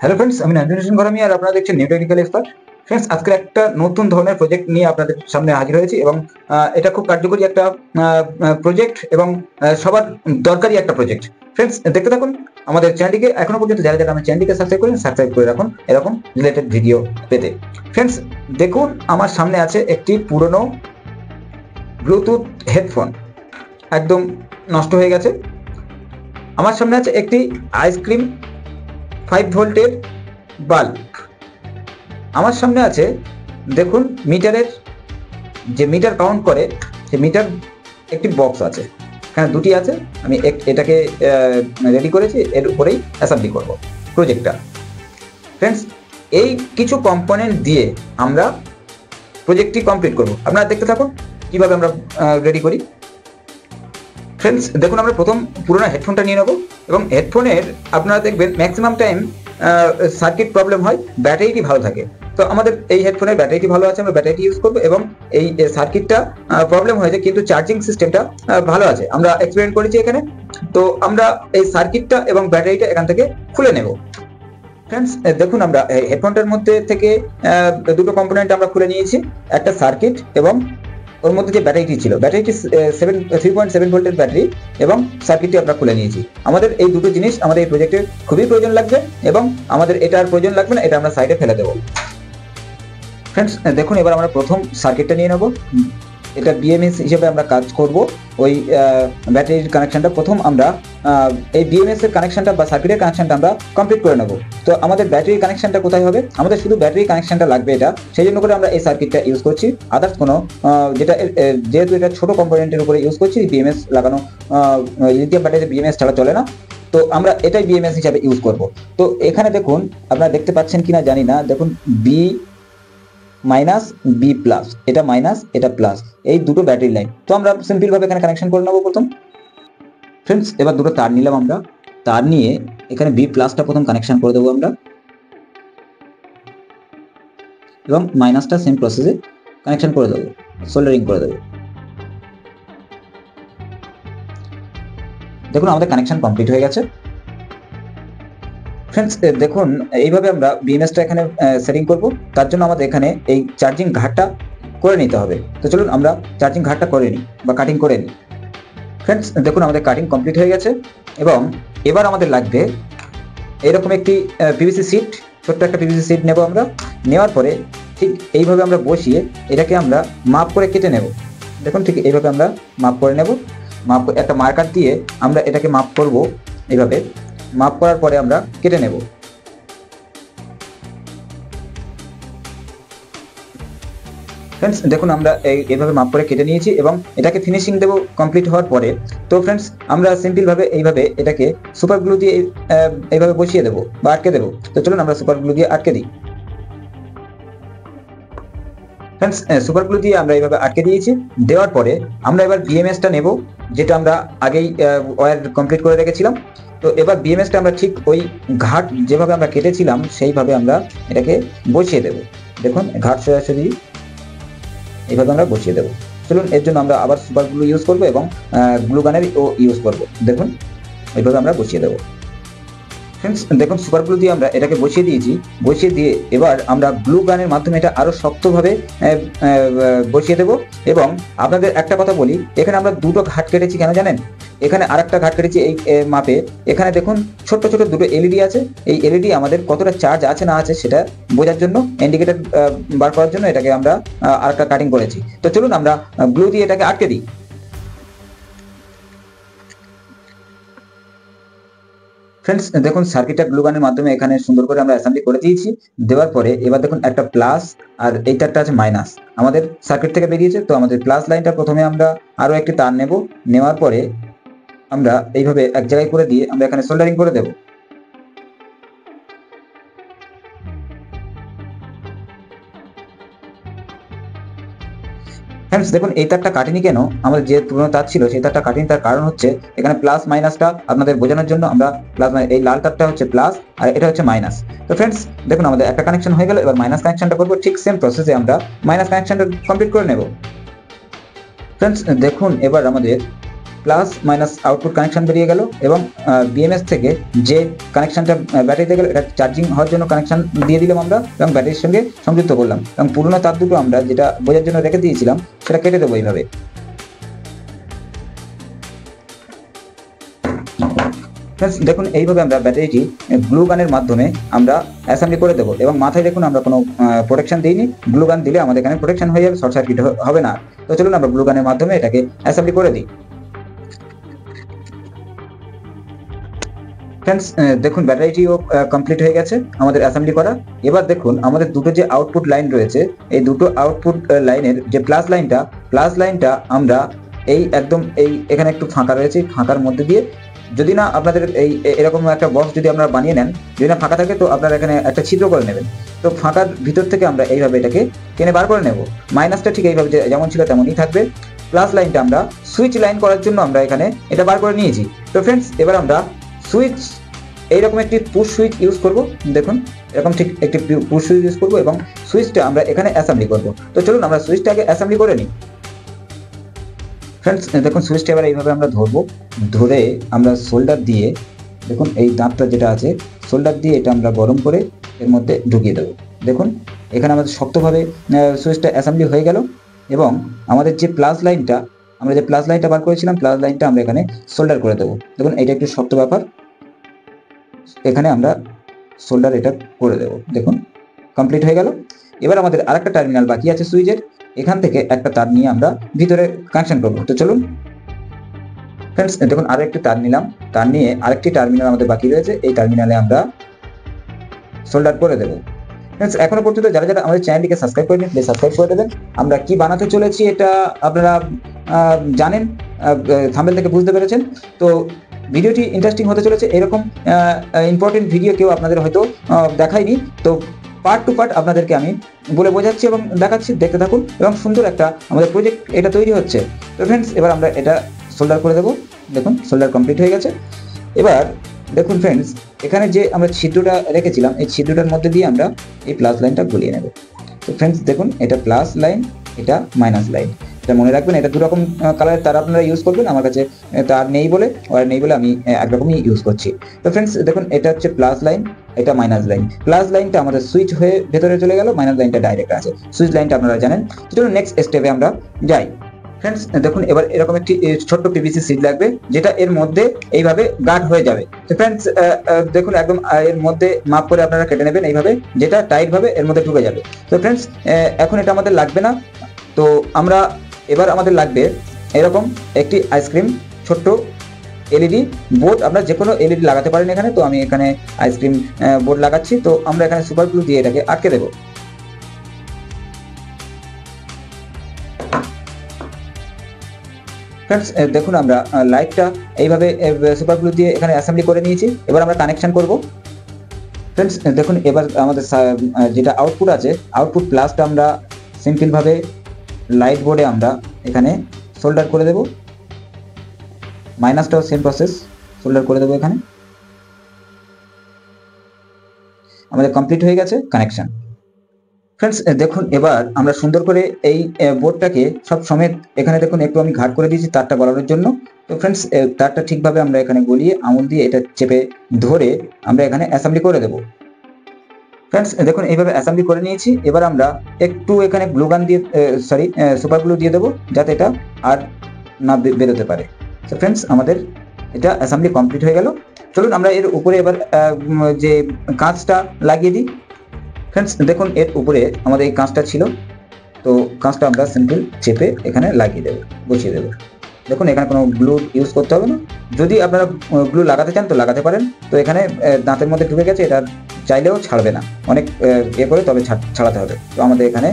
Hello friends, আমি নাজমুল ঘরামি আর আপনারা দেখছেন নিউ টেকনিক্যাল এক্সপার্ট। ফ্রেন্ডস, আজকে একটা নতুন ধরনের প্রজেক্ট নিয়ে আপনাদের সামনে হাজির হয়েছি এবং এটা খুব কার্যকরী একটা প্রজেক্ট এবং সবার দরকারি একটা প্রজেক্ট। ফ্রেন্ডস, দেখতে থাকুন আমাদের চ্যানেলটিকে। এখনো পর্যন্ত যারা যারা আমার চ্যানেলটিকে সাবস্ক্রাইব করে রাখুন এরকম রিলেটেড ভিডিও পেতে। ফ্রেন্ডস, দেখুন আমার সামনে আছে একটি পুরনো ব্লুটুথ হেডফোন, একদম নষ্ট হয়ে গেছে। আমার সামনে আছে একটি আইসক্রিম 5 ভোল্টের বাল্ব। আমার সামনে আছে দেখুন মিটারের যে মিটার কাউন্ট করে সে মিটার একটি বক্স আছে, এখানে দুটি আছে। আমি এটাকে রেডি করেছি, এর উপরেই অ্যাসেম্বলি করব প্রজেক্টটা। ফ্রেন্ডস, এই কিছু কম্পোনেন্ট দিয়ে আমরা প্রজেক্টটি কমপ্লিট করব। আপনারা দেখতে থাকুন কিভাবে আমরা রেডি করি। ফ্রেন্ডস, দেখুন আমরা প্রথম পুরোনো হেডফোনটা নিয়ে নেব এবং হেডফোনের আপনারা দেখবেন ম্যাক্সিমাম টাইম সার্কিট প্রবলেম হয়, ব্যাটারিটি ভালো থাকে। তো আমাদের এই হেডফোনের ব্যাটারিটি ভালো আছে, আমরা ব্যাটারিটি ইউজ করবো এবং এই সার্কিটটা প্রবলেম হয়েছে কিন্তু চার্জিং সিস্টেমটা ভালো আছে, আমরা এক্সপেরিমেন্ট করেছি এখানে। তো আমরা এই সার্কিটটা এবং ব্যাটারিটা এখান থেকে খুলে নেব। ফ্রেন্ডস, দেখুন আমরা হেডফোনটার মধ্যে থেকে দুটো কম্পোনেন্ট আমরা খুলে নিয়েছি, একটা সার্কিট এবং ওর মধ্যে যে ব্যাটারিটি ছিল, ব্যাটারিটি 3.7 ভোল্টের ব্যাটারি এবং সার্কিটটি আমরা খুলে নিয়েছি। আমাদের এই দুটো জিনিস আমাদের এই প্রজেক্টে খুবই প্রয়োজন লাগবে এবং আমাদের এটার প্রয়োজন লাগবে না, এটা আমরা সাইডে ফেলে দেবো। ফ্রেন্ডস, দেখুন এবার আমরা প্রথম সার্কিটটা নিয়ে নেব। এটা বিএমএস হিসেবে আমরা কাজ করব। ওই ব্যাটারির কানেকশনটা প্রথম আমরা এই বিএমএস এর কানেকশনটা বা সার্কিটের কানেকশনটা আমরা কমপ্লিট করে নেব। তো আমাদের ব্যাটারির কানেকশনটা কোথায় হবে? আমাদের শুধু ব্যাটারি কানেকশনটা লাগবে, এটা সেই জন্য করে আমরা এই সার্কিটটা ইউজ করছি। আদার্স কোনো যেটা যেহেতু এটা ছোট কম্পোনেন্টের উপরে ইউজ করছি, বিএমএস লাগানো, লিথিয়াম ব্যাটারিতে বিএমএস ছাড়া চলে না, তো আমরা এটাই বিএমএস হিসাবে ইউজ করব। তো এখানে দেখুন আপনারা দেখতে পাচ্ছেন কিনা জানি না, দেখুন বি মাইনাস বি প্লাস, এটা মাইনাস এটা প্লাস, এই দুটো ব্যাটারি লাইন। তো আমরা সিম্পল ভাবে এখানে কানেকশন করে নেবো প্রথম। ফ্রেন্ডস, এবার দুটো তার নিলাম আমরা, তার নিয়ে এখানে বি প্লাসটা প্রথম কানেকশন করে দেবো আমরা এবং মাইনাসটা সেম প্রসেসে কানেকশন করে দেবো, সোল্ডারিং করে দেবো। দেখুন আমাদের কানেকশন কমপ্লিট হয়ে গেছে। ফ্রেন্ডস, দেখুন এইভাবে আমরা বিএমএসটা এখানে সেটিং করব। তার জন্য আমাদের এখানে এই চার্জিং ঘাটটা করে নিতে হবে। তো চলুন আমরা চার্জিং ঘাটটা করে নিই বা কাটিং করে নিই। ফ্রেন্ডস, দেখুন আমাদের কাটিং কমপ্লিট হয়ে গেছে এবং এবার আমাদের লাগবে এরকম একটি পিভিসি সিট, ছোট্ট একটা পিভিসি সিট নেব আমরা। নেওয়ার পরে ঠিক এইভাবে আমরা বসিয়ে এটাকে আমরা মাপ করে কেটে নেব। দেখুন ঠিক এইভাবে আমরা মাপ করে নেব। মাপ একটা মার্কার দিয়ে আমরা এটাকে মাপ করব। এইভাবে মাপ করার পরে আমরা কেটে নেব। ফ্রেন্ডস, দেখুন আমরা এইভাবে মাপ করে কেটে নিয়েছি এবং এটাকে ফিনিশিং দেব কমপ্লিট হওয়ার পরে। তো ফ্রেন্ডস, আমরা সিম্পল ভাবে এইভাবে এটাকে সুপার গ্লু দিয়ে এইভাবে বসিয়ে দেবো বা আটকে দেবো। তো চলুন আমরা সুপার গ্লু দিয়ে আটকে দিই। ফ্রেন্ডস, সুপার গ্লু দিয়ে আমরা এইভাবে আটকে দিয়েছি। দেওয়ার পরে আমরা এবার বিএমএসটা নেব, যেটা আমরা আগেই ওয়্যার কমপ্লিট করে রেখেছিলাম। তো এবার বিএমএসটা আমরা ঠিক ওই ঘাট যেভাবে আমরা কেটেছিলাম সেইভাবে আমরা এটাকে বসিয়ে দেব। দেখুন ঘাট সরাসরি এইভাবে আমরা বসিয়ে দেবো। চলুন এর জন্য আমরা আবার সুপার গ্লু ইউজ করবো এবং গ্লু গানের ও ইউজ করবো। দেখুন এইভাবে আমরা বসিয়ে দেবো। ফ্রেন্ডস, দেখুন সুপার গ্লু দিয়ে আমরা এটাকে বসিয়ে দিয়েছি। বসিয়ে দিয়ে এবার আমরা গ্লু গানের মাধ্যমে এটা আরো শক্তভাবে বসিয়ে দেব। এবং আপনাদের একটা কথা বলি, এখানে আমরা দুটো ঘাট কেটেছি কেন জানেন? এখানে আরেকটা ঘাট কেটেছি এই মাপে। এখানে দেখুন ছোট্ট ছোট দুটো এলইডি আছে। এই এলইডি আমাদের কতটা চার্জ আছে না আছে সেটা বোঝার জন্য, ইন্ডিকেটর বার করার জন্য এটাকে আমরা আরেকটা কাটিং করেছি। তো চলুন আমরা গ্লু দিয়ে এটাকে আটকে দিই। ফ্রেন্ডস, দেখুন সার্কিটটা গ্লু গানের মাধ্যমে এখানে সুন্দর করে আমরা অ্যাসেম্বলি করে দিয়েছি। দেওয়ার পরে এবার দেখুন একটা প্লাস আর এইটারটা আছে মাইনাস, আমাদের সার্কিট থেকে বেরিয়েছে। তো আমাদের প্লাস লাইনটা প্রথমে আমরা আরো একটি তার নেব। নেওয়ার পরে আমরা এইভাবে এক জায়গায় করে দিয়ে আমরা এখানে সোল্ডারিং করে দেব। ফ্রেন্ডস, দেখুন এই তারটা কাটিনি কেন, আমাদের যে পুরনো তার ছিল সেই তারটা কাটিনি, তার কারণ হচ্ছে এখানে প্লাস মাইনাসটা আপনাদের বোঝানোর জন্য আমরা প্লাস, এই লাল তারটা হচ্ছে প্লাস আর এটা হচ্ছে মাইনাস। তো ফ্রেন্ডস, দেখুন আমাদের একটা কানেকশন হয়ে গেল। এবার মাইনাস কানেকশনটা করবো, ঠিক সেম প্রসেসে আমরা মাইনাস কানেকশনটা কমপ্লিট করে নেব। ফ্রেন্ডস, দেখুন এবার আমাদের প্লাস মাইনাস আউটপুট কানেকশন বেরিয়ে গেল এবং বিএমএস থেকে যে কানেকশনটা ব্যাটারিতে গেল এটা চার্জিং হওয়ার জন্য কানেকশন দিয়ে দিলাম আমরা এবং ব্যাটারির সঙ্গে সংযুক্ত করলাম এবং পুরোনো তার দুটো আমরা যেটা বোঝার জন্য রেখে দিয়েছিলাম সেটা কেটে দেবো এইভাবে। দেখুন এইভাবে আমরা ব্যাটারিটি গ্লু গানের মাধ্যমে আমরা অ্যাসেম্বলি করে দেবো এবং মাথায় দেখুন আমরা কোনো প্রোটেকশন দিইনি। গ্লু গান দিলে আমাদের এখানে প্রোটেকশন হয়ে যাবে, শর্ট সার্কিট হবে না। তো চলুন আমরা গ্লু গানের মাধ্যমে এটাকে অ্যাসেম্বলি করে দিই। ফ্রেন্ডস দেখুন ব্যাটারিটিও কমপ্লিট হয়ে গেছে আমাদের অ্যাসেম্বলি করা। এবার দেখুন আমাদের দুটো যে আউটপুট লাইন রয়েছে এই দুটো আউটপুট লাইনের যে প্লাস লাইনটা আমরা এই একদম এই এখানে একটু ফাঁকা রয়েছে, ফাঁকার মধ্যে দিয়ে যদি না আপনাদের এই এরকম একটা বক্স যদি আপনারা বানিয়ে নেন, যদি না ফাঁকা থাকে তো আপনারা এখানে একটা ছিদ্র করে নেবেন। তো ফাঁকার ভিতর থেকে আমরা এইভাবে এটাকে টেনে বার করে নেব। মাইনাসটা ঠিক এইভাবে যেমন ছিল তেমনই থাকবে। প্লাস লাইনটা আমরা সুইচ লাইন করার জন্য আমরা এখানে এটা বার করে নিয়েছি। তো ফ্রেন্ডস এবার আমরা সুইচ এইরকম একটি পুশ সুইচ ইউজ করব। দেখুন এরকম ঠিক একটি পুশ সুইচ ইউজ করব এবং সুইচটা আমরা এখানে অ্যাসেম্বলি করব। তো চলুন আমরা সুইচটাকে অ্যাসেম্বলি করে নিই। ফ্রেন্ডস দেখুন সুইচটা এবার এইভাবে আমরা ধরবো, ধরে আমরা সোল্ডার দিয়ে দেখুন এই দাঁতটা যেটা আছে সোল্ডার দিয়ে এটা আমরা গরম করে এর মধ্যে ঢুকিয়ে দেবো। দেখুন এখানে আমাদের শক্তভাবে সুইচটা অ্যাসেম্বলি হয়ে গেল এবং আমাদের যে প্লাস লাইনটা বার করেছিলাম প্লাস লাইনটা আমরা এখানে সোল্ডার করে দেবো। দেখুন এটা একটু শক্ত ব্যাপার, এখানে আমরা সোল্ডার এটা করে দেবো। দেখুন কমপ্লিট হয়ে গেল। এবার আমাদের আরেকটা টার্মিনাল বাকি আছে সুইচের, এখান থেকে একটা তার নিয়ে আমরা ভিতরে কানেকশন করবো। তো চলুন ফ্রেন্ডস দেখুন আরো একটি তার নিলাম, তার নিয়ে আরেকটি টার্মিনাল আমাদের বাকি রয়েছে, এই টার্মিনালে আমরা সোল্ডার করে দেবো। ফ্রেন্ডস এখনো পর্যন্ত যারা যারা আমাদের চ্যানেলটিকে সাবস্ক্রাইব করেনি প্লিজ সাবস্ক্রাইব করে দেবেন। আমরা কি বানাতে চলেছি এটা আপনারা জানেন, থাম্বনেল থেকে বুঝতে পেরেছেন। তো ভিডিওটি ইন্টারেস্টিং হতে চলেছে, এরকম ইম্পর্টেন্ট ভিডিও কেউ আপনাদের হয়তো দেখায়নি। তো পার্ট টু পার্ট আপনাদেরকে আমি বলে বোঝাচ্ছি এবং দেখাচ্ছি, দেখতে থাকুন এবং সুন্দর একটা আমাদের প্রজেক্ট এটা তৈরি হচ্ছে। তো ফ্রেন্ডস এবার আমরা এটা সোল্ডার করে দেবো। দেখুন সোল্ডার কমপ্লিট হয়ে গেছে। এবার দেখুন ফ্রেন্ডস এখানে যে আমরা ছিদ্রটা রেখেছিলাম এই ছিদ্রটার মধ্যে দিয়ে আমরা এই প্লাস লাইনটা গলিয়ে নেব। তো ফ্রেন্ডস দেখুন এটা প্লাস লাইন, এটা মাইনাস লাইন, এটা মনে রাখবেন। এটা দুরকম কালারের তার আপনারা ইউজ করবেন, আমার কাছে তার নেই বলে আমি একরকমই ইউজ করছি। তো ফ্রেন্ডস দেখুন এটা হচ্ছে প্লাস লাইন, এটা মাইনাস লাইন। প্লাস লাইনটা আমাদের সুইচ হয়ে ভেতরে চলে গেল, মাইনাস লাইনটা ডাইরেক্ট আছে। সুইচ লাইনটা আপনারা জানেন। চলুন নেক্সট স্টেপে আমরা যাই। ফ্রেন্ডস দেখুন এবার এরকম একটি ছোট্ট পিভিসি সিট লাগবে যেটা এর মধ্যে এইভাবে গার্ড হয়ে যাবে। তো ফ্রেন্ডস দেখুন একদম এর মধ্যে মাপ করে আপনারা কেটে নেবেন এইভাবে, যেটা টাইট ভাবে এর মধ্যে ঢুকে যাবে। তো ফ্রেন্ডস এখন এটা আমাদের লাগবে না। তো আমরা এবার আমাদের লাগবে এরকম একটি আইসক্রিম ছোট্ট এলইডি বোর্ড। আপনারা যে কোনো এলইডি লাগাতে পারেন এখানে। তো আমি এখানে আইসক্রিম বোর্ড লাগাচ্ছি। তো আমরা এখানে সুপার গ্লু দিয়ে এটাকে আটকে দেবো। ফ্রেন্ডস দেখুন আমরা লাইটটা এইভাবে সুপার গ্লু দিয়ে এখানে অ্যাসেম্বলি করে নিয়েছি। এবার আমরা কানেকশন করব। ফ্রেন্ডস দেখুন এবার আমাদের যেটা আউটপুট আছে আউটপুট প্লাসটা আমরা সিম্পলভাবে লাইট বোর্ডে আমরা এখানে সোল্ডার করে দেব। মাইনাসটাও সেম প্রসেস, সোল্ডার করে দেবো এখানে। আমাদের কমপ্লিট হয়ে গেছে কানেকশন। ফ্রেন্ডস দেখুন এবার আমরা সুন্দর করে এই বোর্ডটাকে সব সমেত এখানে দেখুন একটু আমি ঘাট করে দিয়েছি তারটা গলানোর জন্য। তো ফ্রেন্ডস তারটা ঠিকভাবে আমরা এখানে গলিয়ে আঙুল দিয়ে এটা চেপে ধরে আমরা এখানে অ্যাসেম্বলি করে দেবো। ফ্রেন্ডস দেখুন এইভাবে অ্যাসেম্বলি করে নিয়েছি। এবার আমরা একটু এখানে গ্লু গান দিয়ে সুপার গ্লু দিয়ে দেবো যাতে এটা আর না বেরোতে পারে। তো ফ্রেন্ডস আমাদের এটা অ্যাসেম্বলি কমপ্লিট হয়ে গেল। চলুন আমরা এর উপরে এবার যে কাঁচটা লাগিয়ে দিই। ফ্রেন্ডস দেখুন এর উপরে আমাদের এই কাঁচটা ছিল, তো কাঁচটা আমরা সিম্পল চেপে এখানে লাগিয়ে দেবো, বসিয়ে দেবো। দেখুন এখানে কোনো গ্লু ইউজ করতে হবে না। যদি আপনারা গ্লু লাগাতে চান তো লাগাতে পারেন। তো এখানে দাঁতের মধ্যে ঢুকে গেছে, এটা চাইলেও ছাড়বে না, অনেক করে তবে ছাড়াতে হবে। তো আমাদের এখানে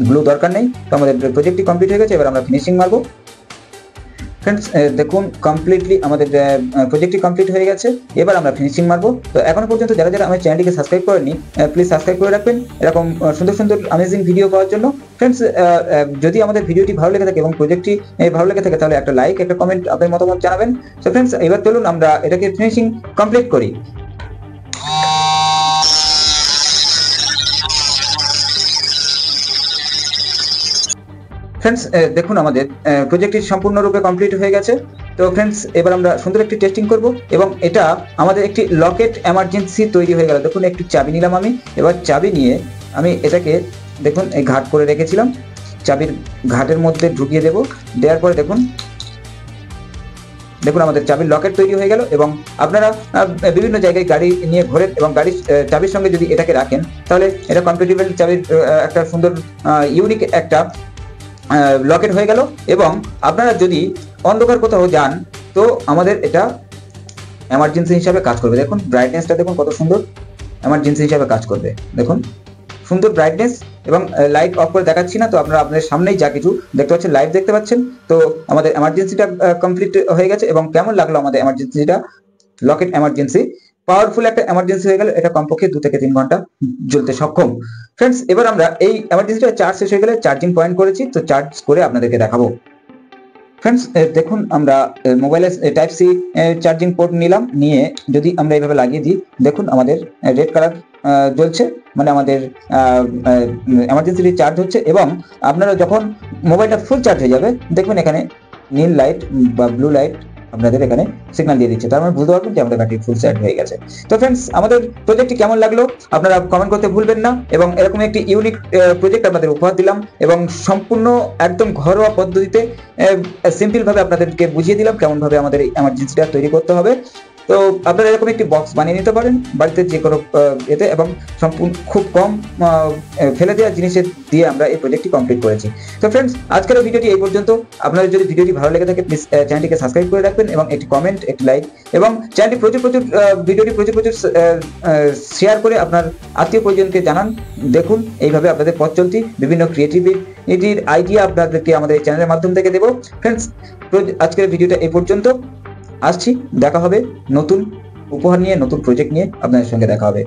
গ্লু দরকার নেই। তো আমাদের প্রজেক্টটি কমপ্লিট হয়ে গেছে। এবার আমরা ফিনিশিং মারবো। ফ্রেন্ডস দেখুন কমপ্লিটলি আমাদের প্রজেক্টটি কমপ্লিট হয়ে গেছে। এবার আমরা ফিনিশিং মারবো। তো এখনো পর্যন্ত যারা যারা আমার চ্যানেলটিকে সাবস্ক্রাইব করেনি প্লিজ সাবস্ক্রাইব করে রাখবেন এরকম সুন্দর সুন্দর অ্যামেজিং ভিডিও পাওয়ার জন্য। ফ্রেন্ডস যদি আমাদের ভিডিওটি ভালো লেগে থাকে এবং প্রজেক্টটি ভালো লেগে থাকে তাহলে একটা লাইক একটা কমেন্ট আপনার মতামত জানাবেন। তো ফ্রেন্ডস এবার চলুন আমরা এটাকে ফিনিশিং কমপ্লিট করি। ফ্রেন্ডস দেখুন আমাদের প্রজেক্টটি সম্পূর্ণরূপে কমপ্লিট হয়ে গেছে। তো ফ্রেন্ডস এবার আমরা সুন্দর একটি টেস্টিং করব এবং এটা আমাদের একটি লকেট এমার্জেন্সি তৈরি হয়ে গেল। দেখুন একটু চাবি নিলাম আমি, এবার চাবি নিয়ে আমি এটাকে দেখুন এই ঘাট করে রেখেছিলাম, চাবির ঘাটের মধ্যে ঢুকিয়ে দেব। দেওয়ার পরে দেখুন আমাদের চাবির লকেট তৈরি হয়ে গেল। এবং আপনারা বিভিন্ন জায়গায় গাড়ি নিয়ে ঘোরেন এবং গাড়ির চাবির সঙ্গে যদি এটাকে রাখেন তাহলে এটা কম্প্যাটিবল চাবির একটা সুন্দর ইউনিক একটা লকেট হয়ে গেল। এবং আপনারা যদি অন্ধকার কোথাও যান তো আমাদের এটা এমার্জেন্সি হিসাবে কাজ করবে। দেখুন ব্রাইটনেসটা দেখুন কত সুন্দর এমার্জেন্সি হিসাবে কাজ করবে। দেখুন সুন্দর ব্রাইটনেস এবং লাইট অফ করে দেখাচ্ছি না, তো আপনারা আপনাদের সামনেই যা কিছু দেখতে পাচ্ছেন লাইভ দেখতে পাচ্ছেন। তো আমাদের এমার্জেন্সিটা কমপ্লিট হয়ে গেছে। এবং কেমন লাগলো আমাদের এমার্জেন্সিটা, লকেট এমার্জেন্সি পাওয়ারফুল একটা এমার্জেন্সি হয়ে গেল। এটা কমপক্ষে 2 থেকে 3 ঘন্টা জ্বলতে সক্ষম। ফ্রেন্ডস এবার আমরা এই এমার্জেন্সিটা চার্জ শেষ হয়ে গেলে চার্জিং পয়েন্ট করেছি, তো চার্জ করে আপনাদেরকে দেখাবো। ফ্রেন্ডস দেখুন আমরা মোবাইলের টাইপ সি চার্জিং পোর্ট নিলাম, নিয়ে যদি আমরা এইভাবে লাগিয়ে দিই দেখুন আমাদের রেড কালার জ্বলছে, মানে আমাদের এমার্জেন্সি চার্জ হচ্ছে। এবং আপনারা যখন মোবাইলটা ফুল চার্জ হয়ে যাবে দেখবেন এখানে নীল লাইট বা ব্লু লাইট আপনাদের এখানে সিগন্যাল দিয়ে দিচ্ছে, তার মানে বুঝতে পারবেন যে আমাদের ব্যাটারি ফুল চার্জ হয়ে গেছে। তো ফ্রেন্ডস আমাদের প্রজেক্টটি কেমন লাগলো আপনারা কমেন্ট করতে ভুলবেন না। এবং এরকম একটি ইউনিক প্রজেক্ট আপনাদের উপহার দিলাম এবং সম্পূর্ণ একদম ঘরোয়া পদ্ধতিতে সিম্পল ভাবে আপনাদেরকে বুঝিয়ে দিলাম কেমন ভাবে আমাদের এই এমার্জেন্সিটা তৈরি করতে হবে। তো আপনারা এরকম একটি বক্স বানিয়ে নিতে পারেন বাড়িতে যে কোনো এতে, এবং সম্পূর্ণ খুব কম ফেলে দেওয়া জিনিসের দিয়ে আমরা এই প্রজেক্টটি কমপ্লিট করেছি। তো ফ্রেন্ডস আজকের ভিডিওটি এই পর্যন্ত। আপনাদের যদি ভিডিওটি ভালো লেগে থাকে প্লিজ চ্যানেলটিকে সাবস্ক্রাইব করে রাখবেন এবং একটি কমেন্ট, একটি লাইক, এবং চ্যানেলটি ভিডিওটি প্রচুর শেয়ার করে আপনার আত্মীয় পরিজনকে জানান। দেখুন এইভাবে আপনাদের পথ চলতি বিভিন্ন ক্রিয়েটিভিটির আইডিয়া আপনাদেরকে আমাদের এই চ্যানেলের মাধ্যম থেকে দেবো। ফ্রেন্ডস আজকের ভিডিওটা এই পর্যন্ত, আসছি, দেখা হবে নতুন উপহার নিয়ে, নতুন প্রজেক্ট নিয়ে আপনাদের সঙ্গে দেখা হবে।